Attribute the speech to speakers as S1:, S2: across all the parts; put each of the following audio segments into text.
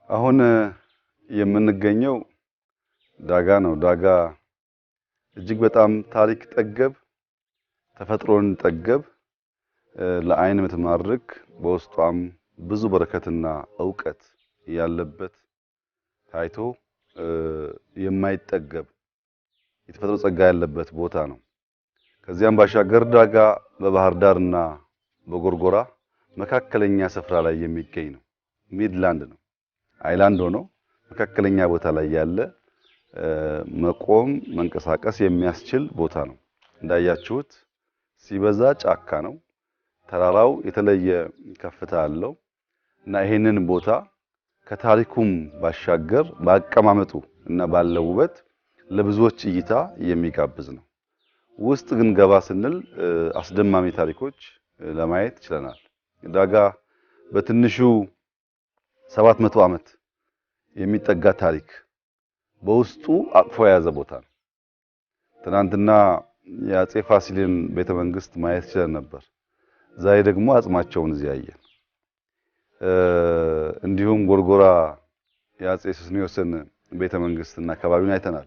S1: አሁን የምንገኘው ዳጋ ነው። ዳጋ እጅግ በጣም ታሪክ ጠገብ፣ ተፈጥሮን ጠገብ፣ ለዓይን የምትማርክ በውስጧም ብዙ በረከትና ዕውቀት ያለበት ታይቶ የማይጠገብ የተፈጥሮ ጸጋ ያለበት ቦታ ነው። ከዚያም ባሻገር ዳጋ በባህር ዳርና በጎርጎራ መካከለኛ ስፍራ ላይ የሚገኝ ነው። ሚድላንድ ነው። አይላንድ ሆኖ መካከለኛ ቦታ ላይ ያለ መቆም መንቀሳቀስ የሚያስችል ቦታ ነው። እንዳያችሁት ሲበዛ ጫካ ነው። ተራራው የተለየ ከፍታ አለው እና ይሄንን ቦታ ከታሪኩም ባሻገር በአቀማመጡ እና ባለው ውበት ለብዙዎች እይታ የሚጋብዝ ነው። ውስጥ ግን ገባ ስንል አስደማሚ ታሪኮች ለማየት ችለናል። ዳጋ በትንሹ 700 ዓመት የሚጠጋ ታሪክ በውስጡ አቅፎ የያዘ ቦታ ነው። ትናንትና የአፄ ፋሲልን ቤተመንግስት ማየት ችለን ነበር። ዛሬ ደግሞ አጽማቸውን እዚህ ያየን። እንዲሁም ጎርጎራ የአፄ ሱስንዮስን ቤተመንግስትና አካባቢውን አይተናል።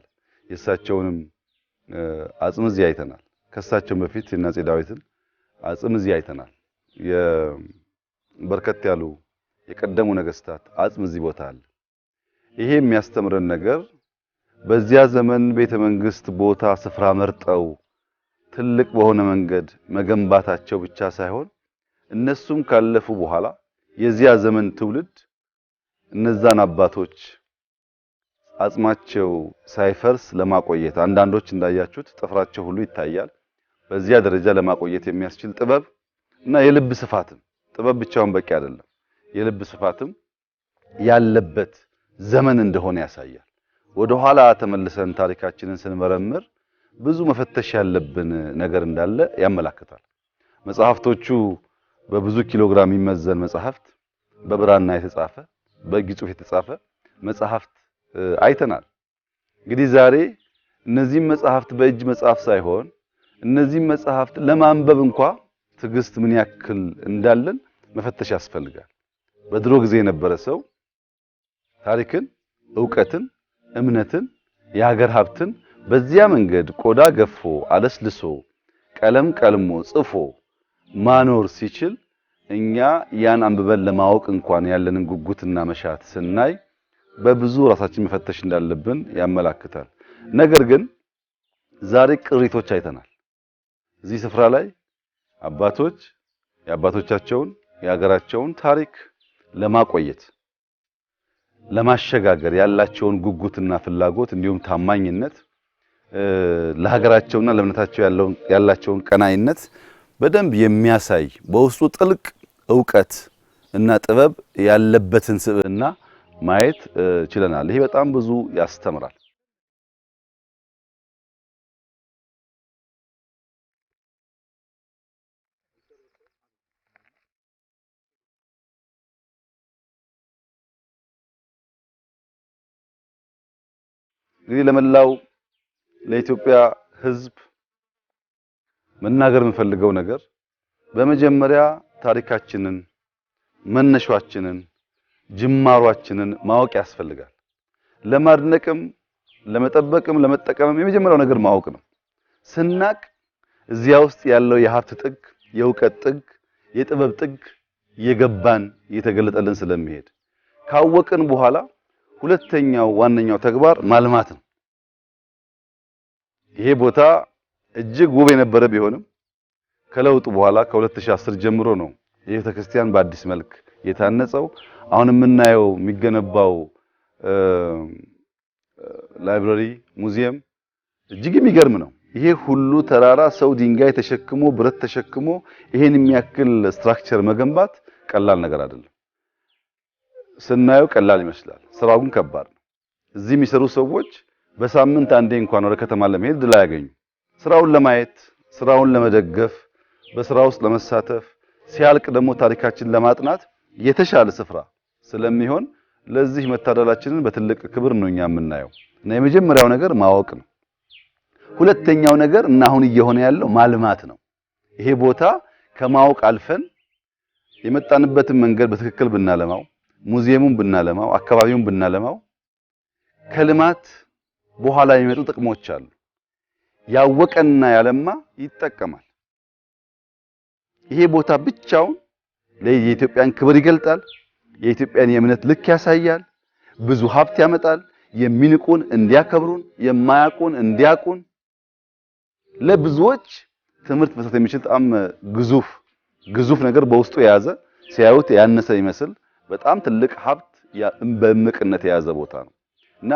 S1: የእሳቸውንም አጽም እዚህ አይተናል። ከእሳቸው በፊት የአፄ ዳዊትን አጽም እዚህ አይተናል። በርከት ያሉ የቀደሙ ነገስታት አጽም እዚህ ቦታ አለ። ይሄ የሚያስተምረን ነገር በዚያ ዘመን ቤተመንግስት ቦታ ስፍራ መርጠው ትልቅ በሆነ መንገድ መገንባታቸው ብቻ ሳይሆን እነሱም ካለፉ በኋላ የዚያ ዘመን ትውልድ እነዛን አባቶች አጽማቸው ሳይፈርስ ለማቆየት አንዳንዶች እንዳያችሁት ጥፍራቸው ሁሉ ይታያል። በዚያ ደረጃ ለማቆየት የሚያስችል ጥበብ እና የልብ ስፋትም ጥበብ ብቻውን በቂ አይደለም። የልብ ስፋትም ያለበት ዘመን እንደሆነ ያሳያል። ወደ ኋላ ተመልሰን ታሪካችንን ስንመረምር ብዙ መፈተሽ ያለብን ነገር እንዳለ ያመላክታል። መጽሐፍቶቹ በብዙ ኪሎግራም የሚመዘን መጽሐፍት፣ በብራና የተጻፈ በእጅ ጽሑፍ የተጻፈ መጽሐፍት አይተናል። እንግዲህ ዛሬ እነዚህ መጽሐፍት በእጅ መጽሐፍ ሳይሆን እነዚህ መጽሐፍት ለማንበብ እንኳን ትዕግስት ምን ያክል እንዳለን መፈተሽ ያስፈልጋል። በድሮ ጊዜ የነበረ ሰው ታሪክን፣ ዕውቀትን፣ እምነትን፣ የሀገር ሀብትን በዚያ መንገድ ቆዳ ገፎ አለስልሶ ቀለም ቀልሞ ጽፎ ማኖር ሲችል እኛ ያን አንብበን ለማወቅ እንኳን ያለንን ጉጉትና መሻት ስናይ በብዙ ራሳችን መፈተሽ እንዳለብን ያመላክታል። ነገር ግን ዛሬ ቅሪቶች አይተናል። እዚህ ስፍራ ላይ አባቶች የአባቶቻቸውን የሀገራቸውን ታሪክ ለማቆየት ለማሸጋገር ያላቸውን ጉጉትና ፍላጎት እንዲሁም ታማኝነት ለሀገራቸውና ለእምነታቸው ያላቸውን ቀናኢነት በደንብ የሚያሳይ በውስጡ ጥልቅ ዕውቀት እና ጥበብ ያለበትን ስብዕና ማየት ችለናል። ይሄ በጣም ብዙ ያስተምራል። እንግዲህ ለመላው ለኢትዮጵያ ሕዝብ መናገር የምፈልገው ነገር በመጀመሪያ ታሪካችንን፣ መነሻችንን፣ ጅማሯችንን ማወቅ ያስፈልጋል። ለማድነቅም፣ ለመጠበቅም፣ ለመጠቀምም የመጀመሪያው ነገር ማወቅ ነው። ስናቅ እዚያ ውስጥ ያለው የሀብት ጥግ፣ የዕውቀት ጥግ፣ የጥበብ ጥግ እየገባን እየተገለጠልን ስለሚሄድ ካወቅን በኋላ ሁለተኛው ዋነኛው ተግባር ማልማት ነው። ይሄ ቦታ እጅግ ውብ የነበረ ቢሆንም ከለውጡ በኋላ ከ2010 ጀምሮ ነው የቤተክርስቲያን በአዲስ መልክ የታነጸው። አሁን የምናየው የሚገነባው ላይብረሪ ሙዚየም እጅግ የሚገርም ነው። ይሄ ሁሉ ተራራ ሰው ድንጋይ ተሸክሞ ብረት ተሸክሞ ይሄን የሚያክል ስትራክቸር መገንባት ቀላል ነገር አይደለም። ስናየው ቀላል ይመስላል፣ ስራው ግን ከባድ ነው። እዚህ የሚሰሩ ሰዎች በሳምንት አንዴ እንኳን ወደ ከተማ ለመሄድ ድል አያገኙ። ስራውን ለማየት፣ ስራውን ለመደገፍ፣ በስራ ውስጥ ለመሳተፍ፣ ሲያልቅ ደግሞ ታሪካችን ለማጥናት የተሻለ ስፍራ ስለሚሆን ለዚህ መታደላችንን በትልቅ ክብር ነው እኛ የምናየው እና የመጀመሪያው ነገር ማወቅ ነው። ሁለተኛው ነገር እና አሁን እየሆነ ያለው ማልማት ነው። ይሄ ቦታ ከማወቅ አልፈን የመጣንበትን መንገድ በትክክል ብናለማው ሙዚየሙን ብናለማው አካባቢውን ብናለማው ከልማት በኋላ የሚመጡ ጥቅሞች አሉ። ያወቀና ያለማ ይጠቀማል። ይሄ ቦታ ብቻውን ለኢትዮጵያን ክብር ይገልጣል። የኢትዮጵያን የእምነት ልክ ያሳያል። ብዙ ሀብት ያመጣል። የሚንቁን እንዲያከብሩን፣ የማያውቁን እንዲያውቁን፣ ለብዙዎች ትምህርት መስጠት የሚችል በጣም ግዙፍ ነገር በውስጡ የያዘ ሲያዩት ያነሰ ይመስል በጣም ትልቅ ሀብት በእምቅነት የያዘ ቦታ ነው እና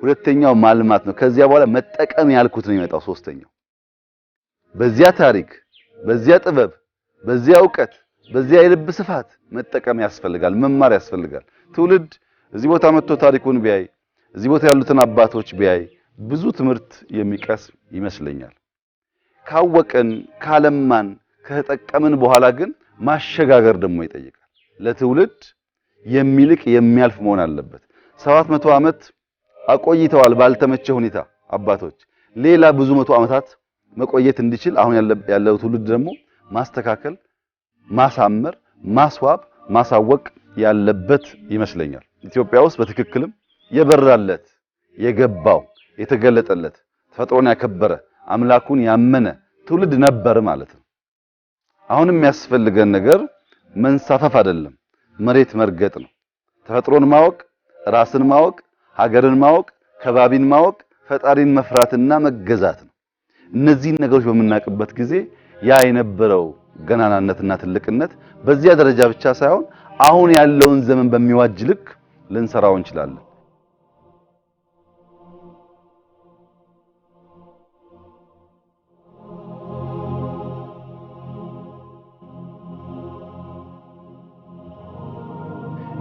S1: ሁለተኛው ማልማት ነው። ከዚያ በኋላ መጠቀም ያልኩት ነው የሚመጣው። ሶስተኛው በዚያ ታሪክ፣ በዚያ ጥበብ፣ በዚያ ዕውቀት፣ በዚያ የልብ ስፋት መጠቀም ያስፈልጋል፣ መማር ያስፈልጋል። ትውልድ እዚህ ቦታ መጥቶ ታሪኩን ቢያይ፣ እዚህ ቦታ ያሉትን አባቶች ቢያይ ብዙ ትምህርት የሚቀስም ይመስለኛል። ካወቅን፣ ካለማን፣ ከተጠቀምን በኋላ ግን ማሸጋገር ደግሞ ይጠይቃል። ለትውልድ የሚልቅ የሚያልፍ መሆን አለበት። 700 ዓመት አቆይተዋል ባልተመቸ ሁኔታ አባቶች። ሌላ ብዙ መቶ ዓመታት መቆየት እንዲችል አሁን ያለው ትውልድ ደግሞ ማስተካከል፣ ማሳመር፣ ማስዋብ፣ ማሳወቅ ያለበት ይመስለኛል። ኢትዮጵያ ውስጥ በትክክልም የበራለት የገባው የተገለጠለት ተፈጥሮን ያከበረ አምላኩን ያመነ ትውልድ ነበር ማለት ነው። አሁን የሚያስፈልገን ነገር መንሳፈፍ አይደለም፣ መሬት መርገጥ ነው። ተፈጥሮን ማወቅ፣ ራስን ማወቅ፣ ሀገርን ማወቅ፣ ከባቢን ማወቅ፣ ፈጣሪን መፍራትና መገዛት ነው። እነዚህን ነገሮች በምናውቅበት ጊዜ ያ የነበረው ገናናነትና ትልቅነት በዚያ ደረጃ ብቻ ሳይሆን አሁን ያለውን ዘመን በሚዋጅ ልክ ልንሰራው እንችላለን።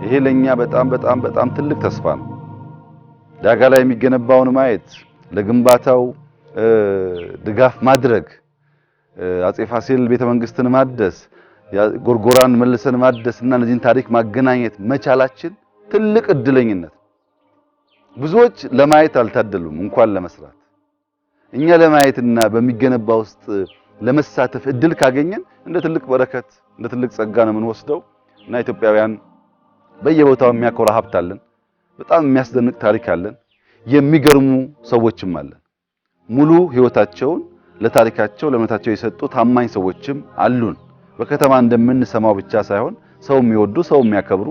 S1: ይሄ ለኛ በጣም ትልቅ ተስፋ ነው። ዳጋ ላይ የሚገነባውን ማየት፣ ለግንባታው ድጋፍ ማድረግ፣ አጼ ፋሲል ቤተመንግስትን ማደስ፣ ጎርጎራን መልሰን ማደስ እና እነዚህን ታሪክ ማገናኘት መቻላችን ትልቅ እድለኝነት። ብዙዎች ለማየት አልታደሉም እንኳን ለመስራት። እኛ ለማየትና በሚገነባ ውስጥ ለመሳተፍ እድል ካገኘን እንደ ትልቅ በረከት እንደ ትልቅ ጸጋ ነው የምንወስደው እና ኢትዮጵያውያን በየቦታው የሚያኮራ ሀብት አለን። በጣም የሚያስደንቅ ታሪክ አለን። የሚገርሙ ሰዎችም አለን። ሙሉ ህይወታቸውን ለታሪካቸው ለእምነታቸው የሰጡ ታማኝ ሰዎችም አሉን። በከተማ እንደምንሰማው ብቻ ሳይሆን ሰው የሚወዱ፣ ሰው የሚያከብሩ፣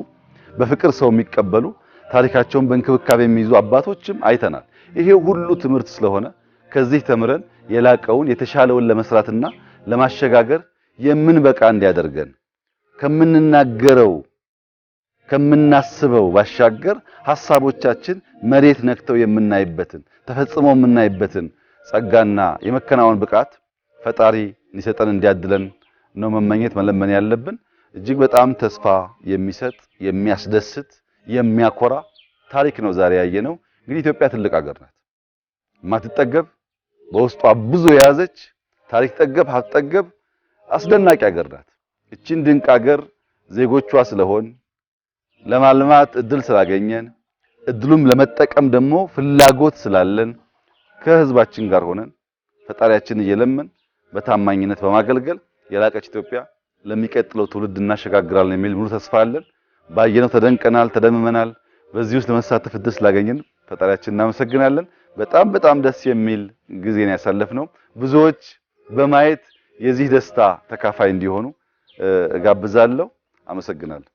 S1: በፍቅር ሰው የሚቀበሉ፣ ታሪካቸውን በእንክብካቤ የሚይዙ አባቶችም አይተናል። ይሄ ሁሉ ትምህርት ስለሆነ ከዚህ ተምረን የላቀውን የተሻለውን ለመስራትና ለማሸጋገር የምንበቃ እንዲያደርገን ከምንናገረው ከምናስበው ባሻገር ሐሳቦቻችን መሬት ነክተው የምናይበትን ተፈጽመው የምናይበትን ጸጋና የመከናወን ብቃት ፈጣሪ እንዲሰጠን እንዲያድለን ነው መመኘት መለመን ያለብን። እጅግ በጣም ተስፋ የሚሰጥ የሚያስደስት የሚያኮራ ታሪክ ነው ዛሬ ያየነው። እንግዲህ ኢትዮጵያ ትልቅ ሀገር ናት። ማትጠገብ በውስጧ ብዙ የያዘች ታሪክ ጠገብ ሀብት ጠገብ አስደናቂ ሀገር ናት። እቺን ድንቅ ሀገር ዜጎቿ ስለሆን ለማልማት እድል ስላገኘን እድሉም ለመጠቀም ደግሞ ፍላጎት ስላለን ከህዝባችን ጋር ሆነን ፈጣሪያችን እየለመን በታማኝነት በማገልገል የላቀች ኢትዮጵያ ለሚቀጥለው ትውልድ እናሸጋግራለን የሚል ሙሉ ተስፋ አለን። ባየነው ተደንቀናል፣ ተደምመናል። በዚህ ውስጥ ለመሳተፍ እድል ስላገኘን ፈጣሪያችን እናመሰግናለን። በጣም ደስ የሚል ጊዜን ያሳለፍነው። ብዙዎች በማየት የዚህ ደስታ ተካፋይ እንዲሆኑ እጋብዛለሁ። አመሰግናለሁ።